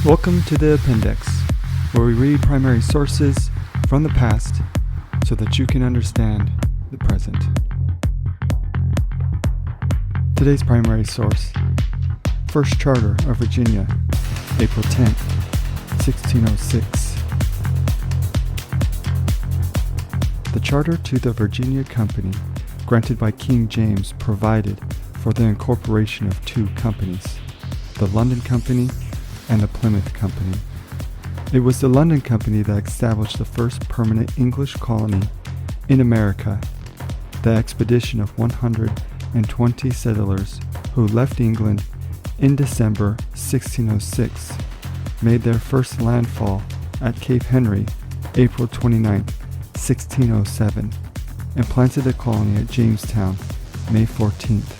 Welcome to the Appendix, where we read primary sources from the past so that you can understand the present. Today's primary source: First Charter of Virginia, April 10th, 1606. The charter to the Virginia Company, granted by King James, provided for the incorporation of two companies, the London Company and the Plymouth Company. It was the London Company that established the first permanent English colony in America. The expedition of 120 settlers who left England in December 1606 made their first landfall at Cape Henry, April 29, 1607, and planted a colony at Jamestown, May 14th.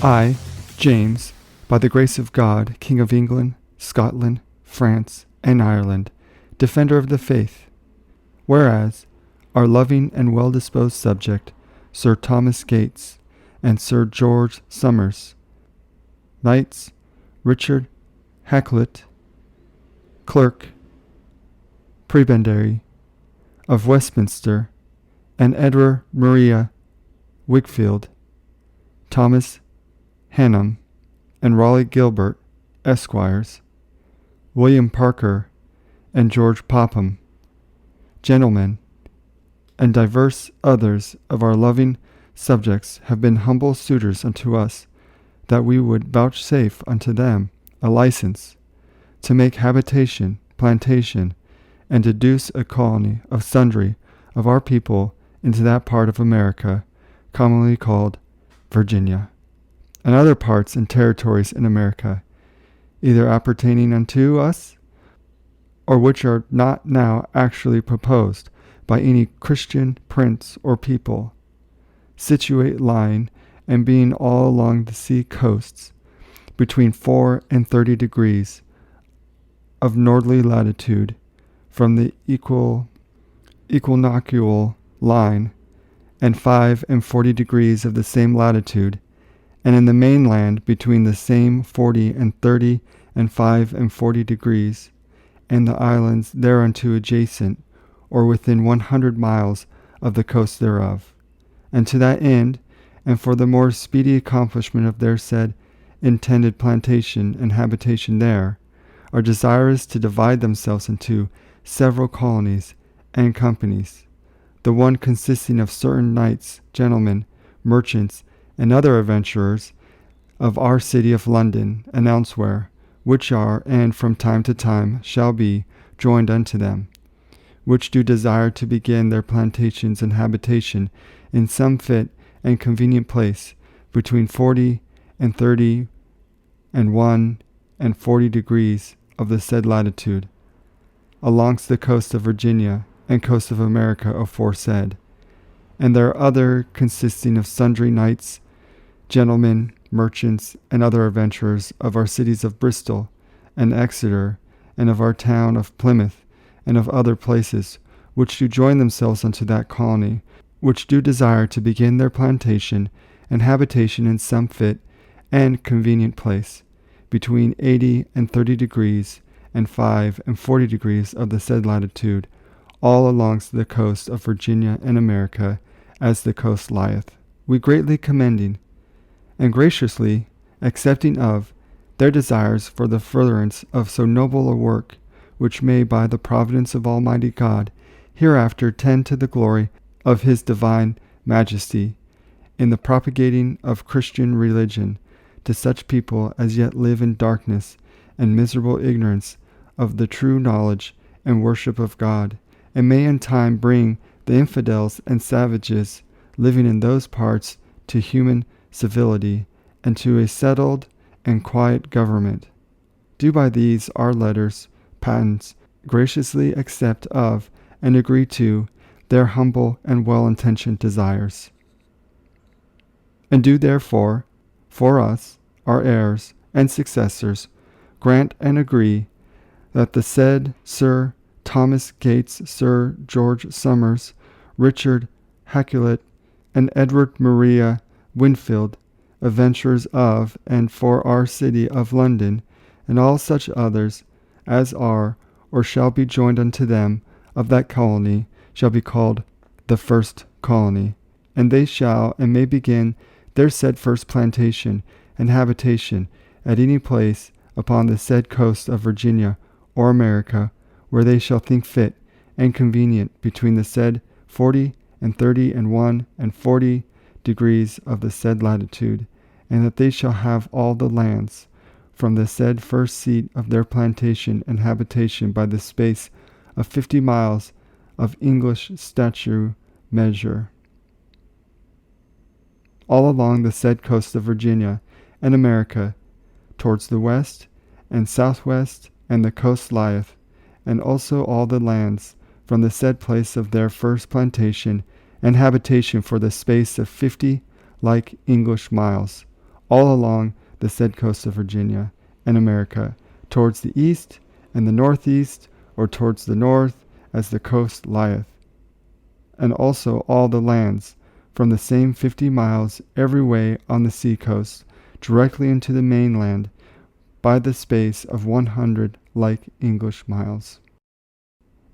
I, James, by the grace of God, King of England, Scotland, France, and Ireland, defender of the faith, whereas our loving and well-disposed subject, Sir Thomas Gates, and Sir George Somers, knights, Richard Hakluyt, clerk, prebendary of Westminster, and Edward Maria Wigfield, Thomas Hannum, and Raleigh Gilbert, Esquires, William Parker, and George Popham, gentlemen, and divers others of our loving subjects have been humble suitors unto us, that we would vouchsafe unto them a license to make habitation, plantation, and deduce a colony of sundry of our people into that part of America commonly called Virginia, and other parts and territories in America, either appertaining unto us, or which are not now actually proposed by any Christian prince or people, situate lying and being all along the sea coasts, between 4 and 30 degrees of northerly latitude from the equinoctial line, and 5 and 40 degrees of the same latitude, and in the mainland between the same 40 and 30 and 5 and 40 degrees, and the islands thereunto adjacent, or within 100 miles of the coast thereof. And to that end, and for the more speedy accomplishment of their said intended plantation and habitation there, are desirous to divide themselves into several colonies and companies, the one consisting of certain knights, gentlemen, merchants, and other adventurers of our city of London and elsewhere, which are, and from time to time shall be, joined unto them, which do desire to begin their plantations and habitation in some fit and convenient place, between 40 and 30 and 1 and 40 degrees of the said latitude, alongst the coast of Virginia and coast of America aforesaid. And there are other consisting of sundry knights, gentlemen, merchants, and other adventurers of our cities of Bristol and Exeter, and of our town of Plymouth, and of other places, which do join themselves unto that colony, which do desire to begin their plantation and habitation in some fit and convenient place, between 80 and 30 degrees, and 5 and 40 degrees of the said latitude, all alongst the coast of Virginia and America, as the coast lieth, we greatly commending and graciously accepting of their desires for the furtherance of so noble a work, which may by the providence of Almighty God hereafter tend to the glory of His divine majesty, in the propagating of Christian religion to such people as yet live in darkness and miserable ignorance of the true knowledge and worship of God, and may in time bring the infidels and savages living in those parts to human civility, and to a settled and quiet government. Do by these our letters, patents, graciously accept of and agree to their humble and well-intentioned desires. And do therefore, for us, our heirs and successors, grant and agree that the said Sir Thomas Gates, Sir George Somers, Richard Hakluyt, and Edward Maria Winfield, adventurers of, and for our city of London, and all such others as are or shall be joined unto them of that colony, shall be called the first colony. And they shall and may begin their said first plantation and habitation at any place upon the said coast of Virginia or America, where they shall think fit and convenient between the said 40 and 30 and 1 and 40 degrees of the said latitude, and that they shall have all the lands from the said first seat of their plantation and habitation by the space of 50 miles of English statute measure, all along the said coast of Virginia and America, towards the west and southwest, and the coast lieth, and also all the lands from the said place of their first plantation and habitation for the space of 50 like English miles, all along the said coast of Virginia and America, towards the east and the northeast, or towards the north, as the coast lieth, and also all the lands from the same 50 miles every way on the sea coast, directly into the mainland, by the space of 100 like English miles.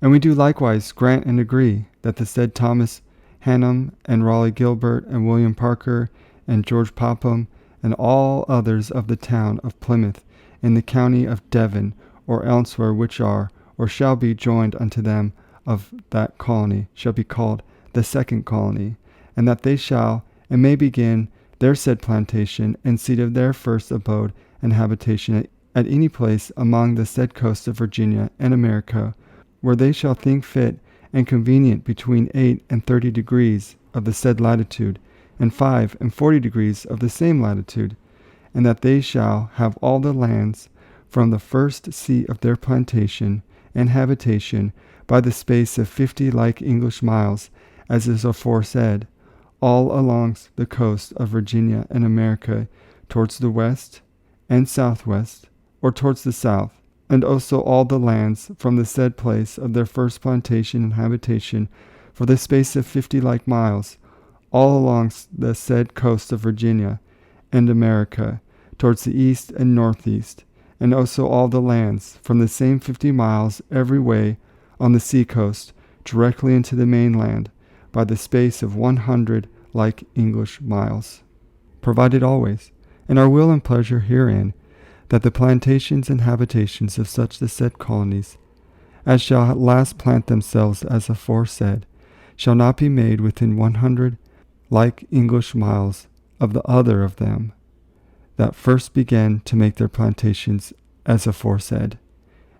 And we do likewise grant and agree that the said Thomas Hannum and Raleigh Gilbert and William Parker and George Popham and all others of the town of Plymouth in the county of Devon, or elsewhere which are or shall be joined unto them of that colony, shall be called the second colony, and that they shall and may begin their said plantation and seat of their first abode and habitation at any place among the said coast of Virginia and America, where they shall think fit and convenient between 8 and 30 degrees of the said latitude, and 5 and 40 degrees of the same latitude, and that they shall have all the lands from the first seat of their plantation and habitation by the space of 50 like English miles, as is aforesaid, all along the coast of Virginia and America, towards the west and southwest, or towards the south, and also all the lands from the said place of their first plantation and habitation for the space of 50 like miles, all along the said coast of Virginia and America, towards the east and northeast, and also all the lands from the same 50 miles every way on the sea coast, directly into the mainland, by the space of 100 like English miles, provided always, in our will and pleasure herein, that the plantations and habitations of such the said colonies as shall at last plant themselves as aforesaid shall not be made within 100 like English miles of the other of them that first began to make their plantations as aforesaid.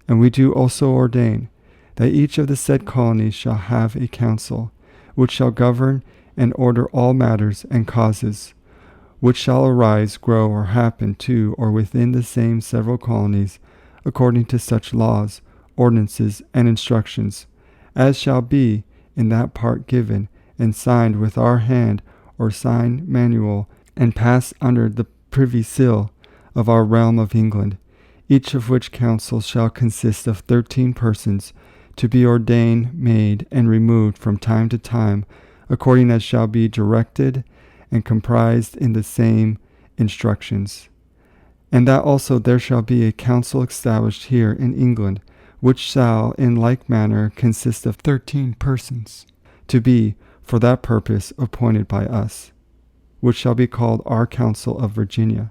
And we do also ordain that each of the said colonies shall have a council, which shall govern and order all matters and causes which shall arise, grow, or happen to or within the same several colonies, according to such laws, ordinances, and instructions, as shall be in that part given and signed with our hand or sign manual, and pass under the privy seal of our realm of England, each of which councils shall consist of 13 persons, to be ordained, made, and removed from time to time, according as shall be directed and comprised in the same instructions. And that also there shall be a council established here in England, which shall in like manner consist of 13 persons, to be for that purpose appointed by us, which shall be called our Council of Virginia,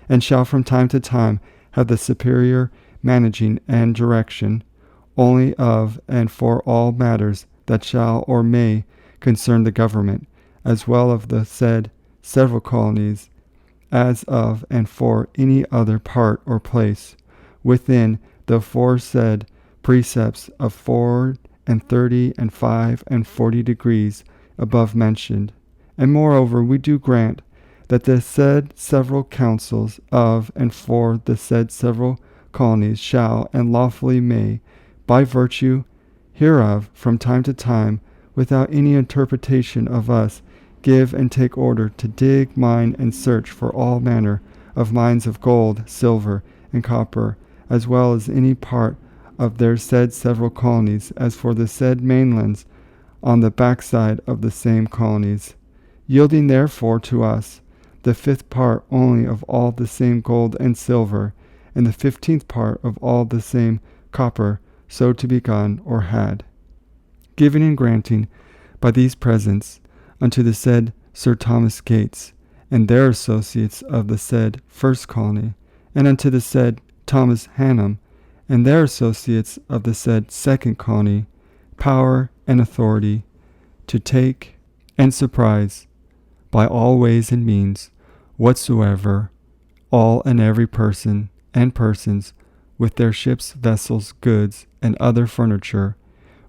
and shall from time to time have the superior managing and direction only of and for all matters that shall or may concern the government, as well of the said several colonies, as of and for any other part or place, within the aforesaid precepts of 4 and 30 and 5 and 40 degrees above mentioned. And moreover we do grant that the said several councils of and for the said several colonies shall and lawfully may, by virtue hereof, from time to time, without any interpretation of us, give and take order to dig, mine, and search for all manner of mines of gold, silver, and copper, as well as any part of their said several colonies, as for the said mainlands on the backside of the same colonies, yielding therefore to us the 5th part only of all the same gold and silver, and the 15th part of all the same copper, so to be gotten or had. Giving and granting by these presents unto the said Sir Thomas Gates, and their associates of the said first colony, and unto the said Thomas Hannum, and their associates of the said second colony, power and authority to take and surprise by all ways and means whatsoever all and every person and persons with their ships, vessels, goods, and other furniture,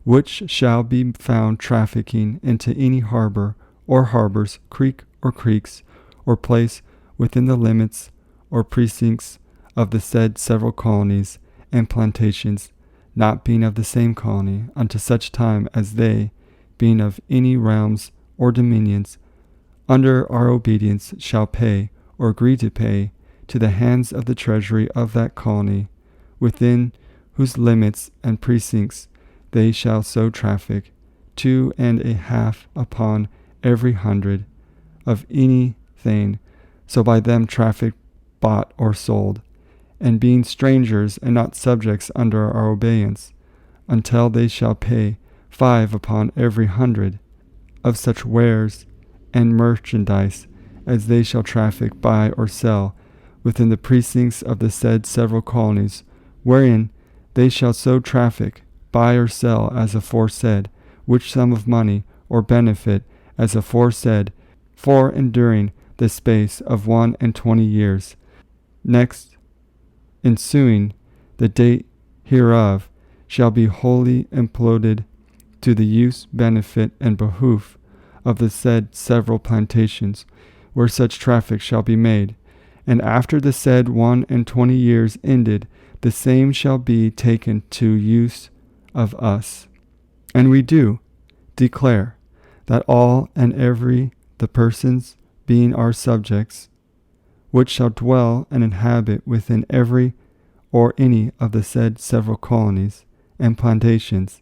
which shall be found trafficking into any harbor or harbors, creek or creeks, or place within the limits or precincts of the said several colonies and plantations, not being of the same colony, unto such time as they, being of any realms or dominions, under our obedience shall pay or agree to pay to the hands of the treasury of that colony, within whose limits and precincts they shall so traffic, 2.5 upon every 100 of anything, so by them traffic bought or sold, and being strangers and not subjects under our obedience, until they shall pay 5 upon every 100 of such wares and merchandise as they shall traffic buy or sell within the precincts of the said several colonies, wherein they shall so traffic, buy or sell as aforesaid, which sum of money or benefit as aforesaid, for and during the space of 21 years. Next ensuing the date hereof shall be wholly employed to the use, benefit, and behoof of the said several plantations, where such traffic shall be made, and after the said 21 years ended, the same shall be taken to use of us. And we do declare that all and every the persons being our subjects, which shall dwell and inhabit within every or any of the said several colonies and plantations,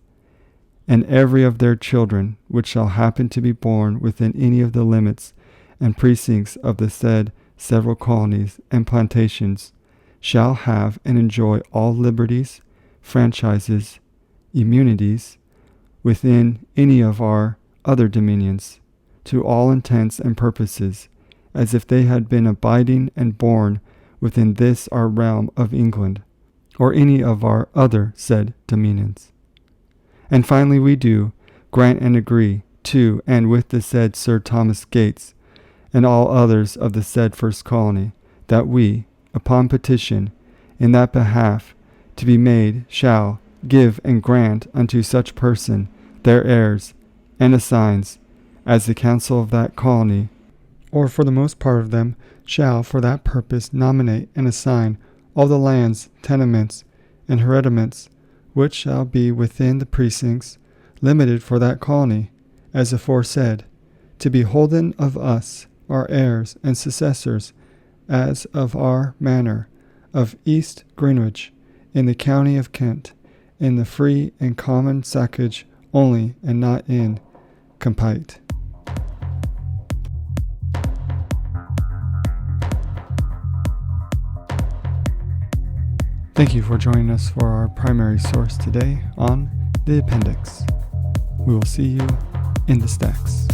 and every of their children which shall happen to be born within any of the limits and precincts of the said several colonies and plantations, shall have and enjoy all liberties, franchises, immunities, within any of our other dominions, to all intents and purposes, as if they had been abiding and born within this our realm of England, or any of our other said dominions. And finally we do grant and agree to and with the said Sir Thomas Gates, and all others of the said first colony, that we, upon petition in that behalf to be made, shall give and grant unto such person their heirs and assigns, as the council of that colony, or for the most part of them, shall for that purpose nominate and assign all the lands, tenements, and hereditaments which shall be within the precincts limited for that colony, as aforesaid, to be holden of us, our heirs and successors, as of our manor of East Greenwich, in the county of Kent, in the free and common sacage only, and not in compite. Thank you for joining us for our primary source today on the appendix. We will see you in the stacks.